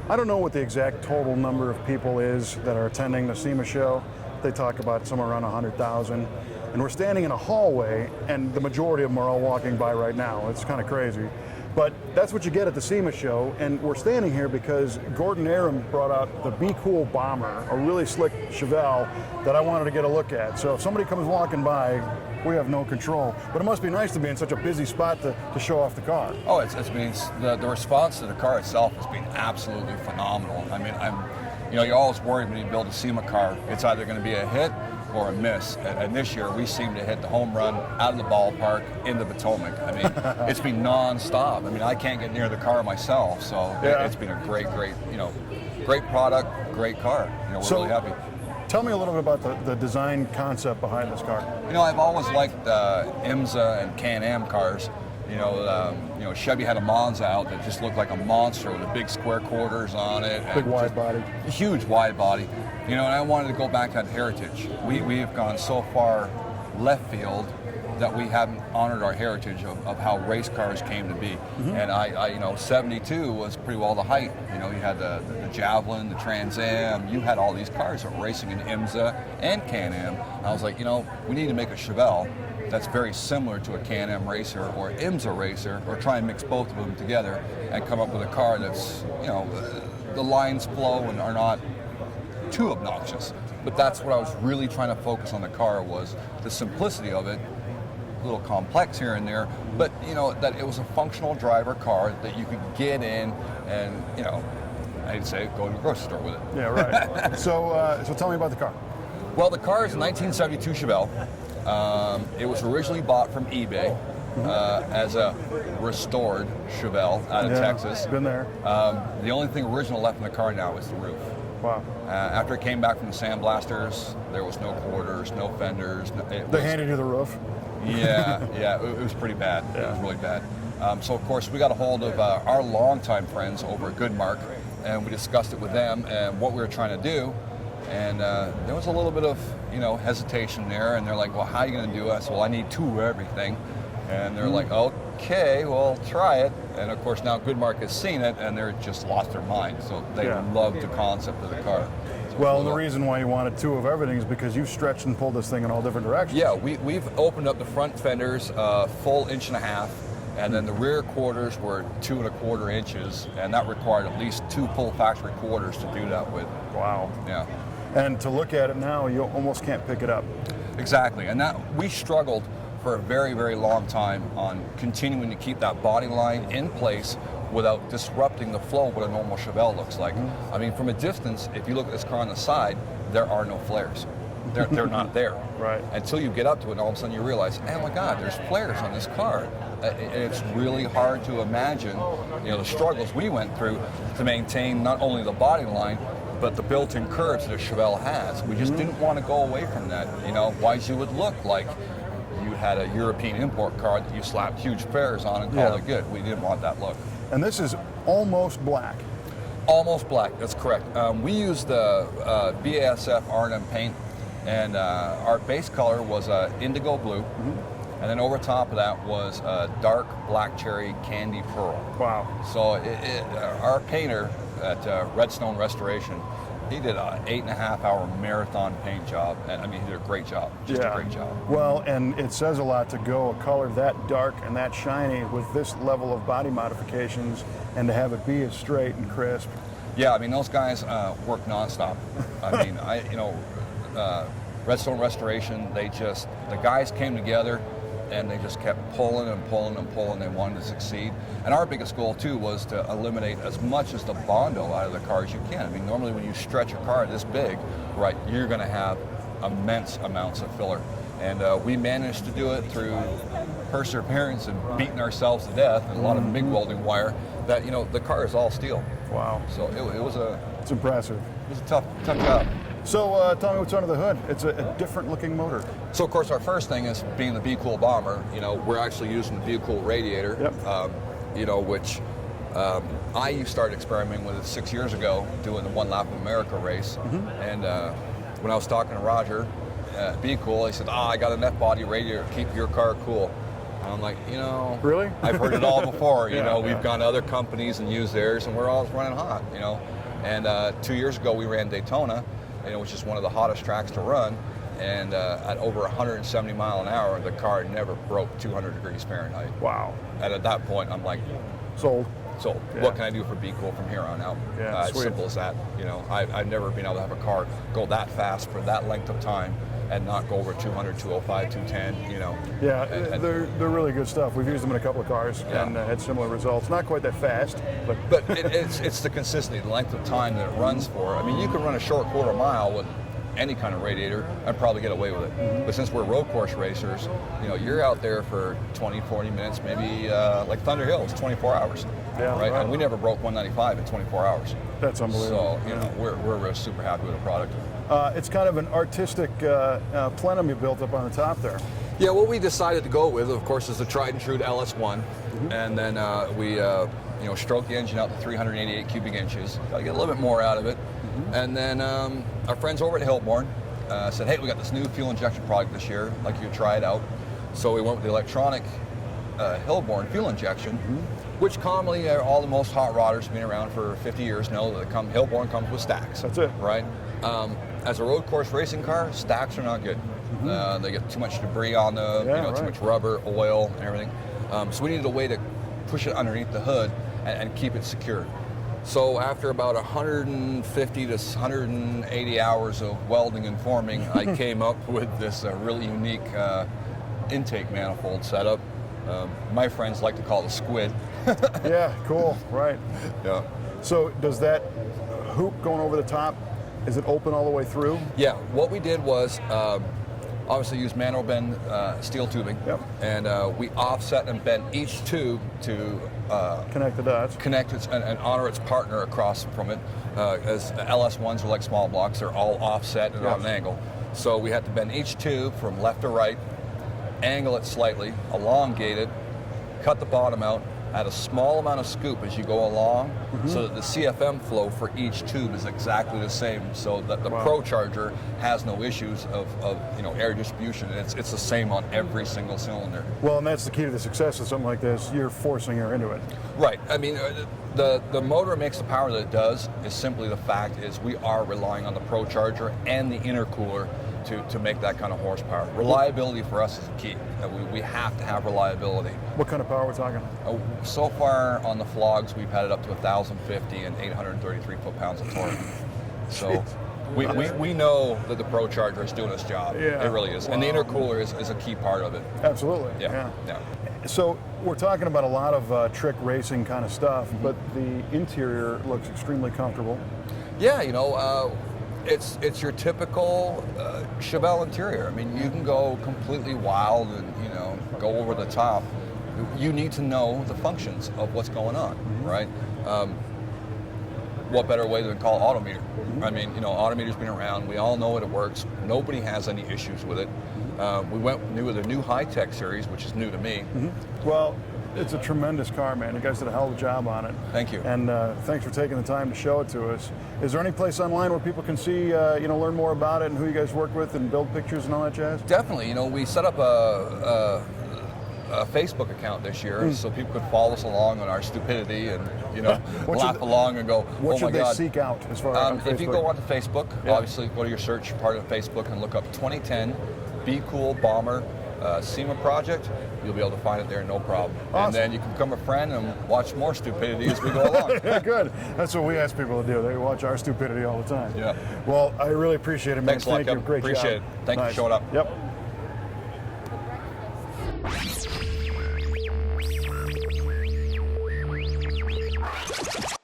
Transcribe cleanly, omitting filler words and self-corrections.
I don't know what the exact total number of people is that are attending the SEMA show. They talk about somewhere around 100,000. And we're standing in a hallway, and the majority of them are all walking by right now. It's kind of crazy. But that's what you get at the SEMA show, and we're standing here because Gordon Aram brought out the BeCool Bomber, a really slick Chevelle that I wanted to get a look at. So if somebody comes walking by, we have no control. But it must be nice to be in such a busy spot to show off the car. Oh, it's been, the response to the car itself has been absolutely phenomenal. I mean, you're always worried when you build a SEMA car, it's either going to be a hit or a miss. And this year, we seem to hit the home run out of the ballpark in the Potomac. I mean, it's been non-stop. I mean, I can't get near the car myself, so it's been a great, great product, great car. We're really happy. Tell me a little bit about the design concept behind this car. I've always liked IMSA and Can-Am cars. Chevy had a Monza out that just looked like a monster with the big square quarters on it. Big wide body. Huge wide body. And I wanted to go back to that heritage. We've gone so far left field that we haven't honored our heritage of how race cars came to be. And 72 was pretty well the height. You had the Javelin, the Trans Am, you had all these cars that were racing in IMSA and Can-Am. And I was like, we need to make a Chevelle that's very similar to a Can-Am racer or IMSA racer, or try and mix both of them together and come up with a car that's, the lines flow and are not too obnoxious. But that's what I was really trying to focus on the car, was the simplicity of it, a little complex here and there, but that it was a functional driver car that you could get in and, I'd say go to the grocery store with it. Yeah, right. So tell me about the car. Well, the car is a 1972 Chevelle. It was originally bought from eBay as a restored Chevelle out of Texas. Been there. The only thing original left in the car now is the roof. Wow. After it came back from the sandblasters, there was no quarters, no fenders. They handed you the roof? Yeah, it was pretty bad. Yeah. It was really bad. So of course we got a hold of our longtime friends over at Goodmark, and we discussed it with them and what we were trying to do. And there was a little bit of hesitation there, and they're like, well, how are you going to do it? I said, well, I need two of everything. And they're like, okay, well, try it. And of course now Goodmark has seen it, and they're just lost their mind. So they love the concept of the car. So well, the reason why you wanted two of everything is because you've stretched and pulled this thing in all different directions. Yeah, we've opened up the front fenders full 1.5 inches, and then the rear quarters were 2 1/4 inches, and that required at least 2 full factory quarters to do that with. Wow. Yeah. And to look at it now, you almost can't pick it up. Exactly, and that we struggled for a very, very long time on continuing to keep that body line in place without disrupting the flow of what a normal Chevelle looks like. I mean, from a distance, if you look at this car on the side, there are no flares. They're not there. Right. Until you get up to it, and all of a sudden you realize, oh my God, there's flares on this car. It's really hard to imagine, the struggles we went through to maintain not only the body line, but the built-in curves that a Chevelle has. We just didn't want to go away from that. Otherwise you would look like you had a European import car that you slapped huge flares on and called it good. We didn't want that look. And this is almost black. Almost black, that's correct. We used the BASF R&M paint, and our base color was indigo blue, and then over top of that was dark black cherry candy pearl. Wow. So our painter at Redstone Restoration, he did an 8.5-hour marathon paint job, and I mean, he did a great job, just a great job. Well, and it says a lot to go a color that dark and that shiny with this level of body modifications, and to have it be as straight and crisp. Yeah, I mean, those guys work nonstop. I mean, Redstone Restoration, the guys came together, and they just kept pulling and pulling and pulling. They wanted to succeed. And our biggest goal too was to eliminate as much as the Bondo out of the car as you can. I mean, normally when you stretch a car this big, right, you're going to have immense amounts of filler. And we managed to do it through perseverance and beating ourselves to death, and a lot of MIG welding wire, that, the car is all steel. Wow. So it's impressive. It was a tough job. So tell me what's under the hood. It's a different looking motor. So of course our first thing is being the BeCool Bomber. We're actually using the BeCool radiator. Yep. Which I started experimenting with it 6 years ago, doing the One Lap of America race. And when I was talking to Roger at BeCool, he said, I got an F-body radiator to keep your car cool. And I'm like, you know, really? I've heard it all before. You Yeah, know, yeah. we've gone to other companies and used theirs, and we're always running hot. You know, and 2 years ago we ran Daytona, you know, which is one of the hottest tracks to run. And at over 170 mile an hour, the car never broke 200 degrees Fahrenheit. Wow. And at that point, I'm like, Sold. so Yeah. what can I do for BeCool from here on out? Yeah, It's sweet. simple as that. You know, I've never been able to have a car go that fast for that length of time and not go over 200, 205, 210, you know. Yeah, And- they're really good stuff. We've used them in a couple of cars Yeah. and had similar results. Not quite that fast, but But it's the consistency, the length of time that it runs for. I mean, you could run a short quarter mile with any kind of radiator and probably get away with it. But since we're road course racers, you know, you're out there for 20, 40 minutes, maybe like Thunder Hill, it's 24 hours. Yeah, right? right. And we never broke 195 in 24 hours. that's unbelievable. So, you know, we're super happy with the product. It's kind of an artistic plenum you built up on the top there. Yeah, what we decided to go with, of course, is the tried and true LS1, and then we you know, stroked the engine out to 388 cubic inches. Got to get a little bit more out of it, and then our friends over at Hillborn said, "Hey, we got this new fuel injection product this year. Like you try it out." So we went with the electronic Hillborn fuel injection, which commonly are all the most hot rodders been around for 50 years know that Hillborn comes with stacks. That's it. Right? As a road course racing car, stacks are not good. They get too much debris on them, Yeah, you know, too right. much rubber, oil, and everything. So we needed a way to push it underneath the hood and keep it secure. So after about 150 to 180 hours of welding and forming, I came up with this really unique intake manifold setup. My friends like to call it a squid. Yeah, cool, right. Yeah. So does that hoop going over the top, is it open all the way through? Yeah, what we did was obviously use manual bend steel tubing, Yep. and we offset and bent each tube to Connect the dots. connect its, and honor its partner across from it. As LS1s are like small blocks, they're all offset and on an angle. So we had to bend each tube from left to right, angle it slightly, elongate it, cut the bottom out, add a small amount of scoop as you go along, so that the CFM flow for each tube is exactly the same, so that the Pro Charger has no issues of you know, air distribution. It's the same on every single cylinder. Well, and that's the key to the success of something like this. You're forcing air into it. Right. I mean, the motor makes the power that it does is simply the fact is we are relying on the Pro Charger and the intercooler to make that kind of horsepower. Reliability for us is key. We have to have reliability. What kind of power we're talking? So far on the flogs, we've had it up to 1,050 and 833 foot-pounds of torque. So we know that the Pro Charger is doing its job. Yeah. It really is. And the intercooler is a key part of it. Absolutely. Yeah. So we're talking about a lot of trick racing kind of stuff, but the interior looks extremely comfortable. Yeah, you know, it's your typical Chevelle interior. I mean, you can go completely wild and, you know, go over the top. You need to know the functions of what's going on, right? What better way than call Autometer? I mean, you know, Autometer's been around. We all know it works. Nobody has any issues with it. We went with a new high-tech series, which is new to me. Well, it's a tremendous car, man. You guys did a hell of a job on it. Thank you. And thanks for taking the time to show it to us. Is there any place online where people can see, you know, learn more about it and who you guys work with and build pictures and all that jazz? Definitely. You know, we set up a Facebook account this year, so people could follow us along on our stupidity and, you know, laugh along and go, What oh my should they God. seek out as far as on If you Facebook? go onto Facebook, obviously go to your search part of Facebook and look up 2010 BeCool Bomber SEMA project, you'll be able to find it there, no problem. Awesome. And then you can become a friend and watch more stupidity as we go along. Yeah, good. That's what we ask people to do. They watch our stupidity all the time. Yeah. Well, I really appreciate it, man. Thanks a lot, Thank you. Kevin. Great Appreciate job. it. Thank you for showing up. Yep.